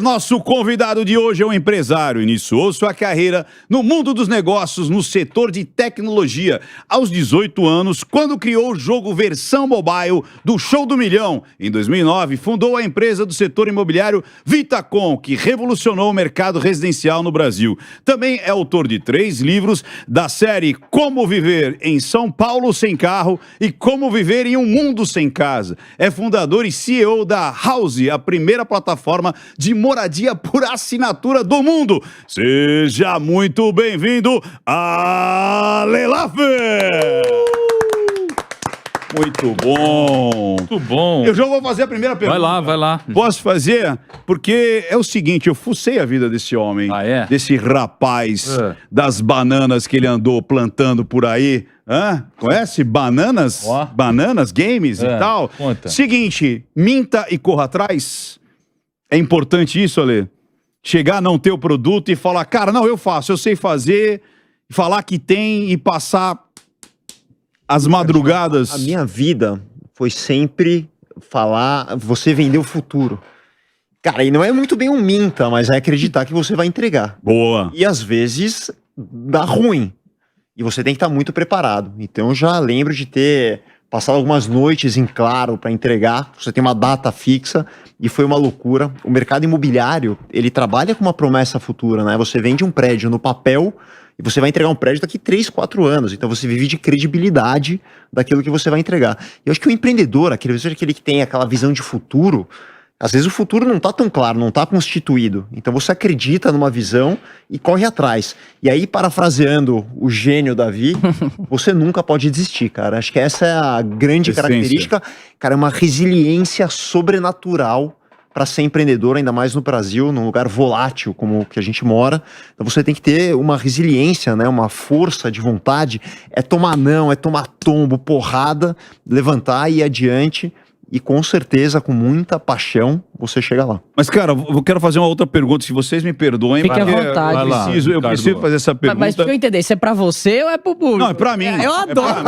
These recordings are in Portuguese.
Nosso convidado de hoje é um empresário. Iniciou sua carreira no mundo dos negócios no setor de tecnologia aos 18 anos, quando criou o jogo versão mobile do Show do Milhão. Em 2009, fundou a empresa do setor imobiliário Vitacom, que revolucionou o mercado residencial no Brasil. Também é autor de 3 livros da série Como Viver em São Paulo Sem Carro e Como Viver em um Mundo Sem Casa. É fundador e CEO da House, a primeira plataforma de moradia por assinatura do mundo. Seja muito bem-vindo, Ale Laffer! Muito bom. Muito bom. Eu já vou fazer a primeira pergunta. Vai lá. Posso fazer? Porque é o seguinte, eu fucei a vida desse homem. Ah, é? Desse rapaz das bananas que ele andou plantando por aí. Conhece bananas? Bananas, games e tal? Conta. Seguinte, minta e corra atrás. É importante isso, Ale? Chegar, não ter o produto e falar, cara, não, eu faço, eu sei fazer, falar que tem e passar as madrugadas. A minha vida foi sempre falar, você vender o futuro. Cara, e não é muito bem um minta, mas é acreditar que você vai entregar. Boa. E às vezes dá ruim. E você tem que estar muito preparado. Então eu já lembro de ter passado algumas noites em claro para entregar. Você tem uma data fixa e foi uma loucura. O mercado imobiliário, ele trabalha com uma promessa futura, né? Você vende um prédio no papel e você vai entregar um prédio daqui 3, 4 anos. Então você vive de credibilidade daquilo que você vai entregar. Eu acho que o empreendedor, aquele que tem aquela visão de futuro, às vezes o futuro não está tão claro, não está constituído. Então você acredita numa visão e corre atrás. E aí, parafraseando o gênio Davi, você nunca pode desistir, cara. Acho que essa é a grande característica. Cara, é uma resiliência sobrenatural para ser empreendedor, ainda mais no Brasil, num lugar volátil como o que a gente mora. Então você tem que ter uma resiliência, né? Uma força de vontade. É tomar não, é tomar tombo, porrada, levantar e ir adiante. E com certeza, com muita paixão, você chega lá. Mas, cara, eu quero fazer uma outra pergunta, se vocês me perdoem. Fique à vontade. Eu preciso fazer essa pergunta. Mas deixa eu entender, isso é pra você ou é pro público? Não, é pra mim. Eu adoro.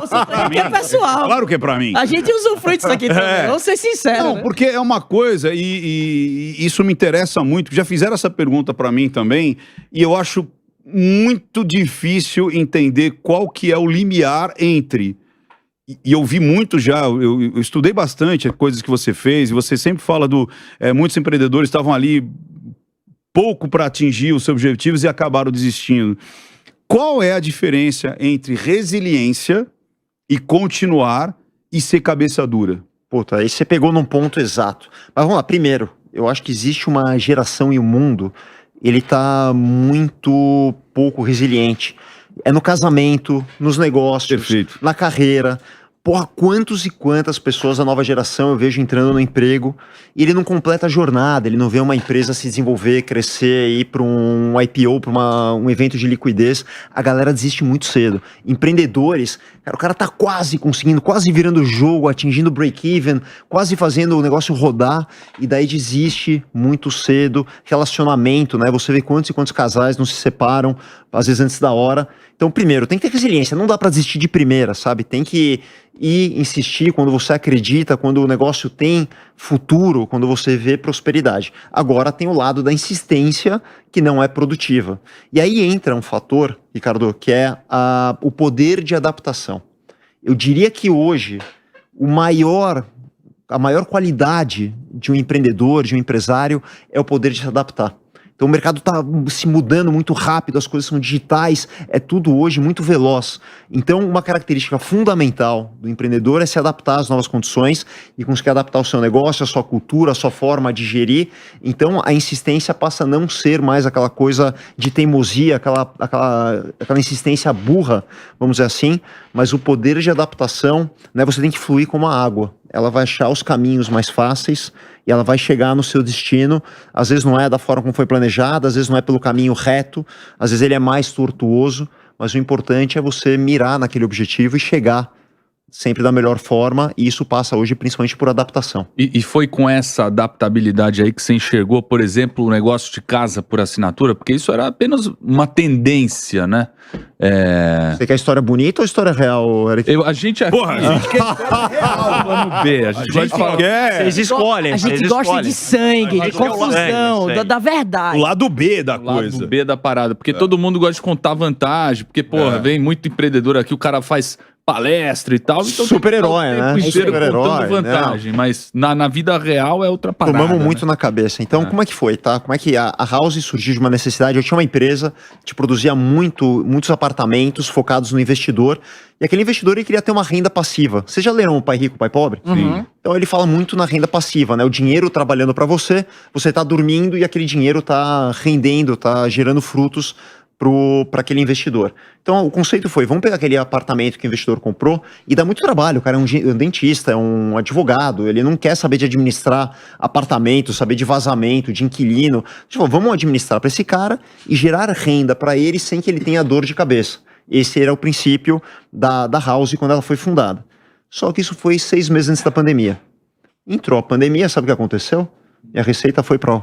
Você é pessoal. Claro que é pra mim. A gente usufrui disso aqui também, vamos ser sinceros. Não, né? porque é uma coisa, e isso me interessa muito, já fizeram essa pergunta pra mim também, e eu acho muito difícil entender qual que é o limiar entre... E eu vi muito já, eu estudei bastante coisas que você fez, e você sempre fala muitos empreendedores estavam ali pouco para atingir os seus objetivos e acabaram desistindo. Qual é a diferença entre resiliência e continuar e ser cabeça dura? Puta, aí você pegou num ponto exato. Mas vamos lá, primeiro, eu acho que existe uma geração e o mundo, ele tá muito pouco resiliente. É no casamento, nos negócios, Perfeito. Na carreira. Porra, quantos e quantas pessoas da nova geração eu vejo entrando no emprego e ele não completa a jornada, ele não vê uma empresa se desenvolver, crescer, ir para um IPO, para um evento de liquidez. A galera desiste muito cedo. Empreendedores, cara, o cara tá quase conseguindo, quase virando o jogo, atingindo o break-even, quase fazendo o negócio rodar e daí desiste muito cedo. Relacionamento, né? Você vê quantos e quantos casais não se separam, às vezes antes da hora. Então, primeiro, tem que ter resiliência, não dá pra desistir de primeira, sabe? Tem que ir insistir quando você acredita, quando o negócio tem futuro, quando você vê prosperidade. Agora tem o lado da insistência que não é produtiva. E aí entra um fator, Ricardo, que é o poder de adaptação. Eu diria que hoje a maior qualidade de um empreendedor, de um empresário, é o poder de se adaptar. Então o mercado está se mudando muito rápido, as coisas são digitais, é tudo hoje muito veloz. Então uma característica fundamental do empreendedor é se adaptar às novas condições e conseguir adaptar o seu negócio, a sua cultura, a sua forma de gerir. Então a insistência passa a não ser mais aquela coisa de teimosia, aquela insistência burra, vamos dizer assim, mas o poder de adaptação, né, você tem que fluir como a água. Ela vai achar os caminhos mais fáceis e ela vai chegar no seu destino. Às vezes não é da forma como foi planejada, às vezes não é pelo caminho reto, às vezes ele é mais tortuoso, mas o importante é você mirar naquele objetivo e chegar sempre da melhor forma, e isso passa hoje principalmente por adaptação. E foi com essa adaptabilidade aí que você enxergou, por exemplo, o negócio de casa por assinatura? Porque isso era apenas uma tendência, né? Você quer história bonita ou história real, Eric? A gente aqui... Porra, a gente quer história real. Plano B, a gente gosta de falar... Vocês escolhem. A gente gosta de sangue, de confusão, da O verdade. lado B da lado coisa. B da parada, porque todo mundo gosta de contar vantagem, porque, porra, vem muito empreendedor aqui, o cara faz palestra e tal, então Super-herói, tem que né? ficar o tempo inteiro Super-herói, contando vantagem, mas na vida real é outra parada. Tomamos muito né? na cabeça. Então, como é que foi, tá? Como é que a House surgiu de uma necessidade? Eu tinha uma empresa que produzia muitos apartamentos focados no investidor, e aquele investidor ele queria ter uma renda passiva. Vocês já leram O Pai Rico, o Pai Pobre? Uhum. Então ele fala muito na renda passiva, né? O dinheiro trabalhando para você tá dormindo e aquele dinheiro tá rendendo, tá gerando frutos para aquele investidor. Então o conceito foi, vamos pegar aquele apartamento que o investidor comprou e dá muito trabalho, o cara é um dentista, é um advogado, ele não quer saber de administrar apartamento, saber de vazamento, de inquilino. Tipo, vamos administrar para esse cara e gerar renda para ele sem que ele tenha dor de cabeça. Esse era o princípio da House quando ela foi fundada. Só que isso foi 6 meses antes da pandemia. Entrou a pandemia, sabe o que aconteceu? E a receita foi para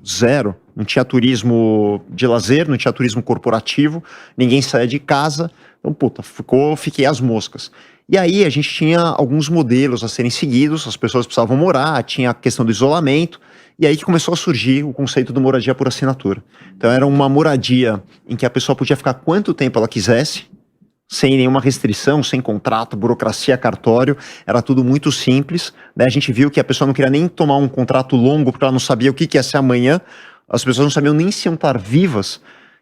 zero. Não tinha turismo de lazer, não tinha turismo corporativo, ninguém saía de casa. Então, fiquei às moscas. E aí a gente tinha alguns modelos a serem seguidos, as pessoas precisavam morar, tinha a questão do isolamento, e aí que começou a surgir o conceito do moradia por assinatura. Então era uma moradia em que a pessoa podia ficar quanto tempo ela quisesse, sem nenhuma restrição, sem contrato, burocracia, cartório, era tudo muito simples, né? A gente viu que a pessoa não queria nem tomar um contrato longo, porque ela não sabia o que ia ser amanhã, as pessoas não sabiam nem se iam estar vivas.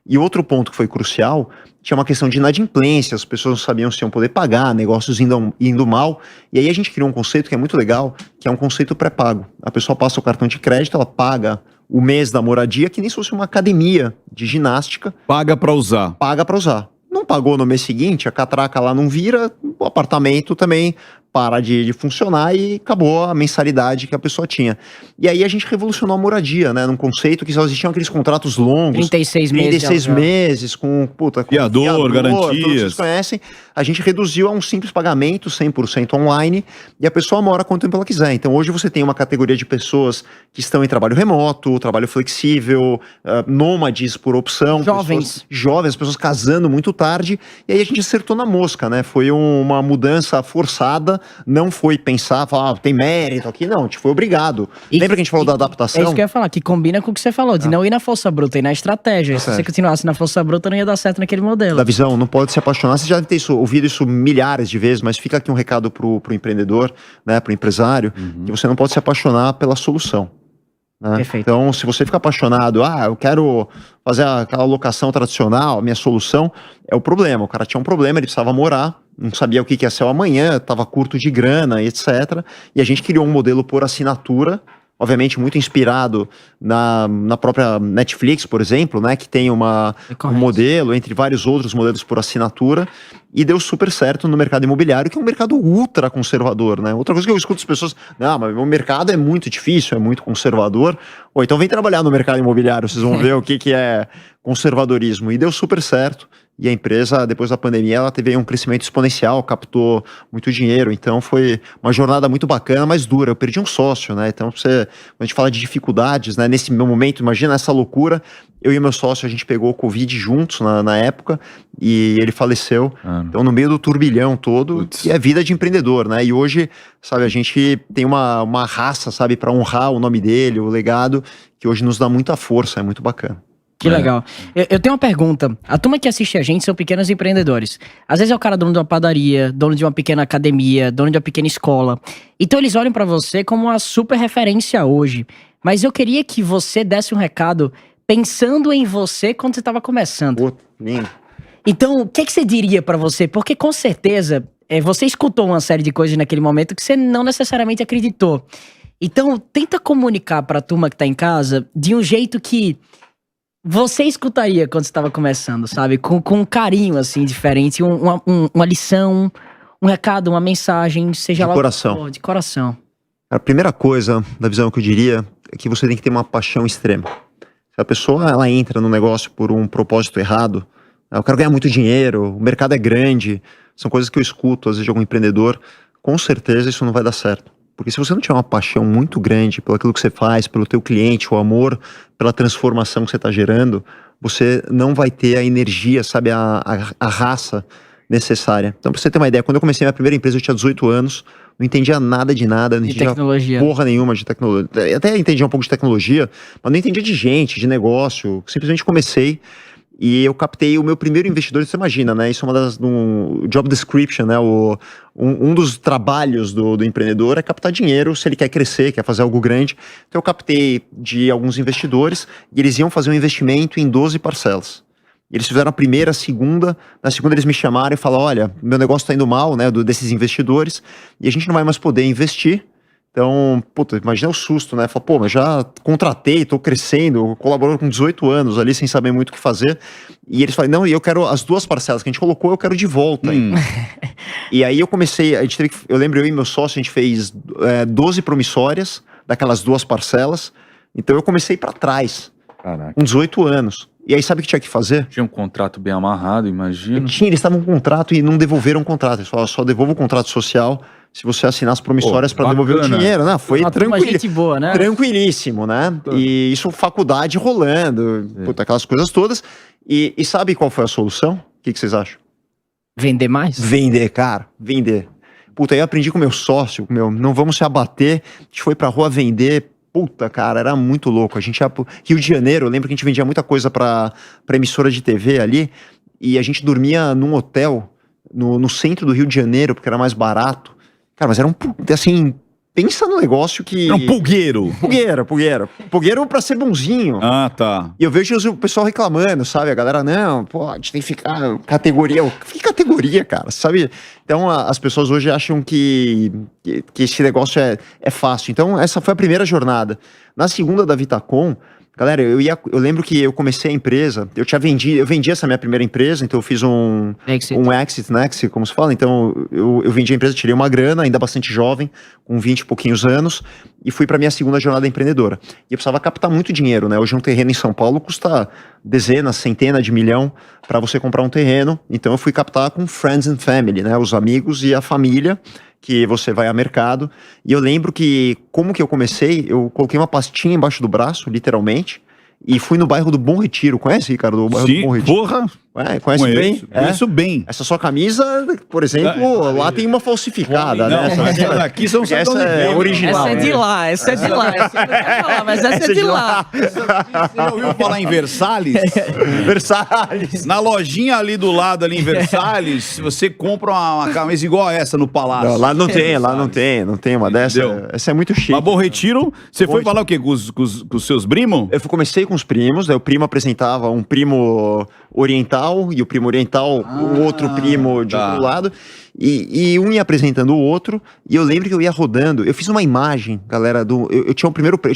E outro ponto que foi crucial, tinha uma questão de inadimplência, as pessoas não sabiam se iam poder pagar, negócios indo mal, e aí a gente criou um conceito que é muito legal, que é um conceito pré-pago. A pessoa passa o cartão de crédito, ela paga o mês da moradia, que nem se fosse uma academia de ginástica. Paga pra usar. Paga para usar. Não pagou no mês seguinte, a catraca lá não vira, o apartamento também para de funcionar e acabou a mensalidade que a pessoa tinha. E aí a gente revolucionou a moradia, né? Num conceito que só existiam aqueles contratos longos. 36 meses. 36 meses com Fiador, garantias. Todos vocês conhecem. A gente reduziu a um simples pagamento, 100% online, e a pessoa mora quanto tempo ela quiser. Então hoje você tem uma categoria de pessoas que estão em trabalho remoto, trabalho flexível, nômades por opção. Jovens. Pessoas casando muito tarde, e aí a gente acertou na mosca, né? Foi uma mudança forçada, não foi pensar, falar, tem mérito aqui, não, a gente foi obrigado. Lembra que a gente falou da adaptação? É isso que eu ia falar, que combina com o que você falou, de não ir na força bruta, ir na estratégia. Se você continuasse na força bruta, não ia dar certo naquele modelo. Da visão, não pode se apaixonar. Você já deve ter ouvido isso milhares de vezes, mas fica aqui um recado pro empreendedor, né, pro empresário, que você não pode se apaixonar pela solução. Né? Perfeito. Então, se você fica apaixonado, eu quero fazer aquela locação tradicional, minha solução, é o problema. O cara tinha um problema, ele precisava morar, não sabia o que ia ser o amanhã, estava curto de grana, etc. E a gente criou um modelo por assinatura, obviamente muito inspirado na própria Netflix, por exemplo, né, que tem um modelo, entre vários outros modelos por assinatura, e deu super certo no mercado imobiliário, que é um mercado ultra conservador, né? Outra coisa que eu escuto as pessoas, não, mas o mercado é muito difícil, é muito conservador. Ou então vem trabalhar no mercado imobiliário, vocês vão ver o que é conservadorismo. E deu super certo. E a empresa, depois da pandemia, ela teve um crescimento exponencial, captou muito dinheiro. Então foi uma jornada muito bacana, mas dura. Eu perdi um sócio, né? Então quando a gente fala de dificuldades, né? Nesse meu momento, imagina essa loucura. Eu e meu sócio, a gente pegou o Covid juntos na época e ele faleceu. Então no meio do turbilhão todo, que é vida de empreendedor, né? E hoje, sabe, a gente tem uma raça, sabe, para honrar o nome dele, o legado, que hoje nos dá muita força, é muito bacana. Que legal. Eu tenho uma pergunta. A turma que assiste a gente são pequenos empreendedores. Às vezes é o cara dono de uma padaria, dono de uma pequena academia, dono de uma pequena escola. Então eles olham pra você como uma super referência hoje. Mas eu queria que você desse um recado pensando em você quando você estava começando. Lindo. Então, o que você diria pra você? Porque com certeza você escutou uma série de coisas naquele momento que você não necessariamente acreditou. Então, tenta comunicar pra turma que tá em casa de um jeito que você escutaria quando você estava começando, sabe? Com um carinho, assim, diferente. Uma lição, um recado, uma mensagem, seja lá... De coração. De coração. A primeira coisa da visão que eu diria é que você tem que ter uma paixão extrema. Se a pessoa ela entra no negócio por um propósito errado, Eu quero ganhar muito dinheiro, o mercado é grande. São coisas que eu escuto, às vezes, de algum empreendedor. Com certeza isso não vai dar certo. Porque se você não tiver uma paixão muito grande pelo aquilo que você faz, pelo teu cliente, o amor, pela transformação que você está gerando, você não vai ter a energia, sabe, a raça necessária. Então, pra você ter uma ideia, quando eu comecei a minha primeira empresa, eu tinha 18 anos, não entendia nada de nada, não De entendia tecnologia. porra nenhuma de tecnologia. Eu até entendia um pouco de tecnologia, mas não entendia de gente, de negócio. Simplesmente comecei e eu captei o meu primeiro investidor. Você imagina, né? Isso é uma das... no job description, né? Um dos trabalhos do empreendedor é captar dinheiro se ele quer crescer, quer fazer algo grande. Então eu captei de alguns investidores e eles iam fazer um investimento em 12 parcelas. E eles fizeram a primeira, a segunda. Na segunda eles me chamaram e falaram, olha, meu negócio tá indo mal, né, desses investidores, e a gente não vai mais poder investir. Então, puta, imagina o susto, né? Fala, pô, mas já contratei, tô crescendo, colaborando com 18 anos ali, sem saber muito o que fazer. E eles falaram, não, e eu quero as 2 parcelas que a gente colocou, eu quero de volta. E aí eu comecei, eu lembro, eu e meu sócio, a gente fez 12 promissórias daquelas 2 parcelas. Então eu comecei pra trás, Caraca. com 18 anos. E aí sabe o que tinha que fazer? Tinha um contrato bem amarrado, imagino. Eles estavam com um contrato e não devolveram o contrato. Eles falaram, só devolva o contrato social se você assinar as promissórias para devolver o dinheiro. Não, foi Uma gente boa, né? tranquilíssimo, né? E isso, faculdade rolando, puta, aquelas coisas todas. E sabe qual foi a solução? O que vocês acham? Vender mais? Vender, cara, vender. Puta, aí eu aprendi com meu sócio, não vamos se abater. A gente foi pra rua vender. Puta, cara, era muito louco. A gente ia pro Rio de Janeiro, eu lembro que a gente vendia muita coisa pra emissora de TV ali, e a gente dormia num hotel no centro do Rio de Janeiro, porque era mais barato. Cara, mas era assim, pensa no negócio que... Era um pulgueiro. Pulgueiro pra ser bonzinho. Ah, tá. E eu vejo o pessoal reclamando, sabe? A galera, não, pô, a gente tem que ficar categoria. Que categoria, cara? Sabe? Então, as pessoas hoje acham que esse negócio é fácil. Então, essa foi a primeira jornada. Na segunda da Vitacom, galera, eu lembro que eu comecei a empresa, eu vendi essa minha primeira empresa, então eu fiz um exit, né, como se fala. Então eu vendi a empresa, tirei uma grana, ainda bastante jovem, com 20 e pouquinhos anos, e fui para minha segunda jornada empreendedora. E eu precisava captar muito dinheiro, né? Hoje um terreno em São Paulo custa dezenas, centenas de milhão para você comprar um terreno. Então eu fui captar com friends and family, né, os amigos e a família, que você vai a mercado. E eu lembro que, como que eu comecei, eu coloquei uma pastinha embaixo do braço, literalmente, e fui no bairro do Bom Retiro. Conhece, Ricardo, o bairro do Bom Retiro? Porra. Conhece bem? Conheço bem. Essa sua camisa, por exemplo, lá tem uma falsificada, né? Essa daqui são essa é original. Essa é de lá, essa é de lá. Mas essa é de lá. Você já ouviu falar em Versalhes? Versalhes. Na lojinha ali do lado, ali em Versalhes, se você compra uma camisa igual a essa no Palácio. Não, lá não tem uma dessa. Entendeu? Essa é muito chique. Mas Bom Retiro, você foi falar o quê? Com os seus primos? Eu comecei com os primos, daí o primo apresentava um primo oriental e o primo oriental, o outro primo de outro lado, e um ia apresentando o outro, e eu lembro que eu ia rodando, eu fiz uma imagem, galera, eu tinha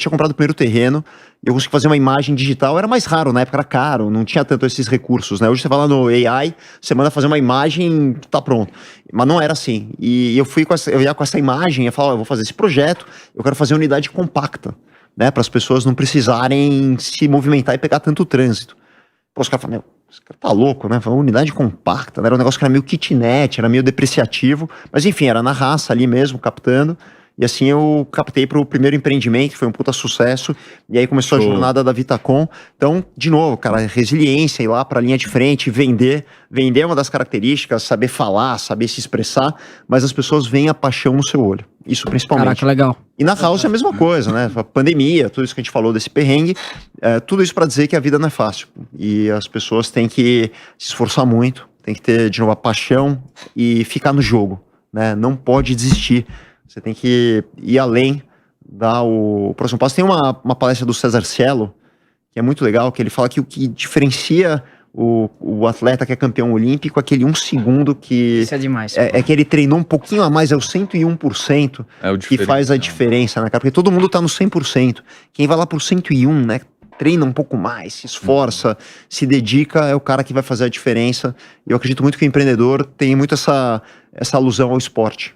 comprado o primeiro terreno, eu consegui fazer uma imagem digital, era mais raro, na época era caro, não tinha tanto esses recursos, né? Hoje você vai lá no AI, você manda fazer uma imagem, tá pronto. Mas não era assim, e eu ia com essa imagem, eu falava, eu vou fazer esse projeto, eu quero fazer unidade compacta, né? Para as pessoas não precisarem se movimentar e pegar tanto trânsito. Pô, os caras falam, meu, esse cara tá louco, né? Foi uma unidade compacta, né? Era um negócio que era meio kitnet, era meio depreciativo, mas enfim, era na raça ali mesmo, captando. E assim eu captei para o primeiro empreendimento, que foi um puta sucesso, e aí começou a jornada da Vitacom. Então, de novo, cara, resiliência, ir lá para a linha de frente, vender. Vender é uma das características, saber falar, saber se expressar, mas as pessoas veem a paixão no seu olho. Isso principalmente. Caraca, legal. E na House é a mesma coisa, né? A pandemia, tudo isso que a gente falou desse perrengue, tudo isso para dizer que a vida não é fácil. E as pessoas têm que se esforçar muito, tem que ter, de novo, a paixão e ficar no jogo, né? Não pode desistir. Você tem que ir além, dar o próximo passo. Tem uma palestra do César Cielo, que é muito legal, que ele fala que o que diferencia o atleta que é campeão olímpico, aquele 1 segundo que... Isso é demais. É que ele treinou um pouquinho a mais, é o 101%, que faz a diferença, né, cara? Porque todo mundo tá no 100%. Quem vai lá pro 101, né? Treina um pouco mais, se esforça, se dedica, é o cara que vai fazer a diferença. E eu acredito muito que o empreendedor tem muito essa alusão ao esporte.